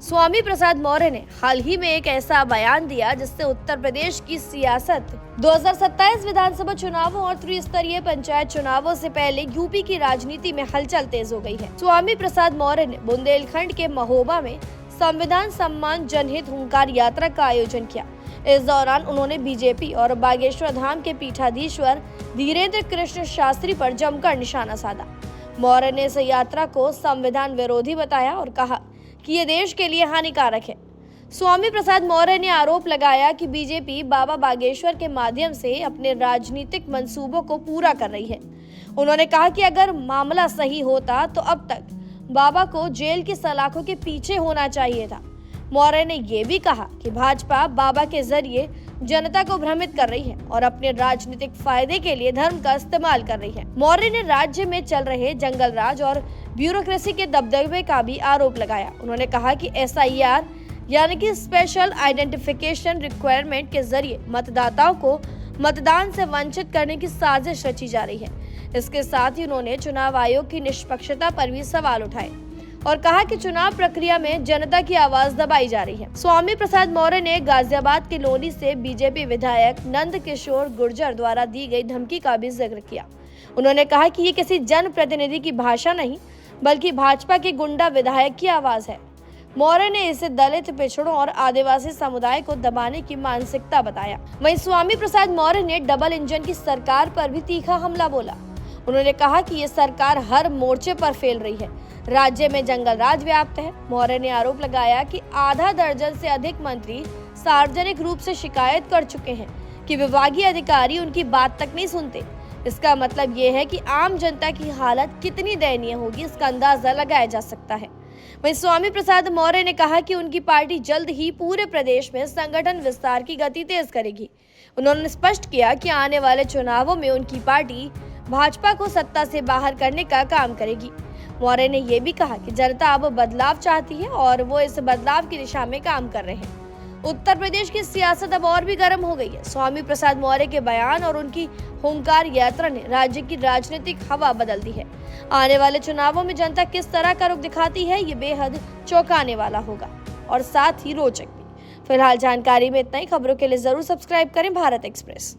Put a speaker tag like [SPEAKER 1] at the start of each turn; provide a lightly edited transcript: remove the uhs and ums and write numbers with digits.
[SPEAKER 1] स्वामी प्रसाद मौर्य ने हाल ही में एक ऐसा बयान दिया जिससे उत्तर प्रदेश की सियासत 2027 विधानसभा चुनावों और त्रिस्तरीय पंचायत चुनावों से पहले यूपी की राजनीति में हलचल तेज हो गई है। स्वामी प्रसाद मौर्य ने बुंदेलखंड के महोबा में संविधान सम्मान जनहित हुंकार यात्रा का आयोजन किया। इस दौरान उन्होंने बीजेपी और बागेश्वर धाम के पीठाधीश्वर धीरेन्द्र कृष्ण शास्त्री पर जमकर निशाना साधा। मौर्य ने इस यात्रा को संविधान विरोधी बताया और कहा कि ये देश के लिए हानिकारक है। स्वामी प्रसाद मौर्य ने आरोप लगाया कि बीजेपी बाबा बागेश्वर के माध्यम से अपने राजनीतिक मंसूबों को पूरा कर रही है। उन्होंने कहा कि अगर मामला सही होता तो अब तक बाबा को जेल की सलाखों के पीछे होना चाहिए था। मौर्य ने ये भी कहा कि भाजपा बाबा के जरिए जनता को भ्रमित कर रही है और अपने राजनीतिक फायदे के लिए धर्म का इस्तेमाल कर रही है। मौर्य ने राज्य में चल रहे जंगल राज और ब्यूरोक्रेसी के दबदबे का भी आरोप लगाया। उन्होंने कहा कि SIR यानी कि स्पेशल आइडेंटिफिकेशन रिक्वायरमेंट के जरिए मतदाताओं को मतदान से वंचित करने की साजिश रची जा रही है। इसके साथ ही उन्होंने चुनाव आयोग की निष्पक्षता पर भी सवाल उठाए और कहा कि चुनाव प्रक्रिया में जनता की आवाज दबाई जा रही है। स्वामी प्रसाद मौर्य ने गाजियाबाद के लोनी से बीजेपी विधायक नंद किशोर गुर्जर द्वारा दी गई धमकी का भी जिक्र किया। उन्होंने कहा कि ये किसी जनप्रतिनिधि की भाषा नहीं बल्कि भाजपा के गुंडा विधायक की आवाज है। मौर्य ने इसे दलित, पिछड़ों और आदिवासी समुदाय को दबाने की मानसिकता बताया। वहीं स्वामी प्रसाद मौर्य ने डबल इंजन की सरकार पर भी तीखा हमला बोला। उन्होंने कहा कि ये सरकार हर मोर्चे पर फेल रही है। राज्य में जंगल राज व्याप्त है। मौर्य ने आरोप लगाया कि आधा दर्जन से अधिक मंत्री सार्वजनिक रूप से शिकायत कर चुके हैं कि विभागीय अधिकारी उनकी बात तक नहीं सुनते। इसका मतलब ये है कि आम जनता की हालत कितनी दयनीय होगी, इसका अंदाजा लगाया जा सकता है। वहीं स्वामी प्रसाद मौर्य ने कहा कि उनकी पार्टी जल्द ही पूरे प्रदेश में संगठन विस्तार की गति तेज करेगी। उन्होंने स्पष्ट किया कि आने वाले चुनावों में उनकी पार्टी भाजपा को सत्ता से बाहर करने का काम करेगी। मौर्य ने यह भी कहा कि जनता अब बदलाव चाहती है और वो इस बदलाव की दिशा में काम कर रहे हैं। उत्तर प्रदेश की सियासत अब और भी गर्म हो गई है। स्वामी प्रसाद मौर्य के बयान और उनकी हुंकार यात्रा ने राज्य की राजनीतिक हवा बदल दी है। आने वाले चुनावों में जनता किस तरह का रुख दिखाती है, ये बेहद चौंकाने वाला होगा और साथ ही रोचक भी। फिलहाल जानकारी में इतना ही। खबरों के लिए जरूर सब्सक्राइब करें भारत एक्सप्रेस।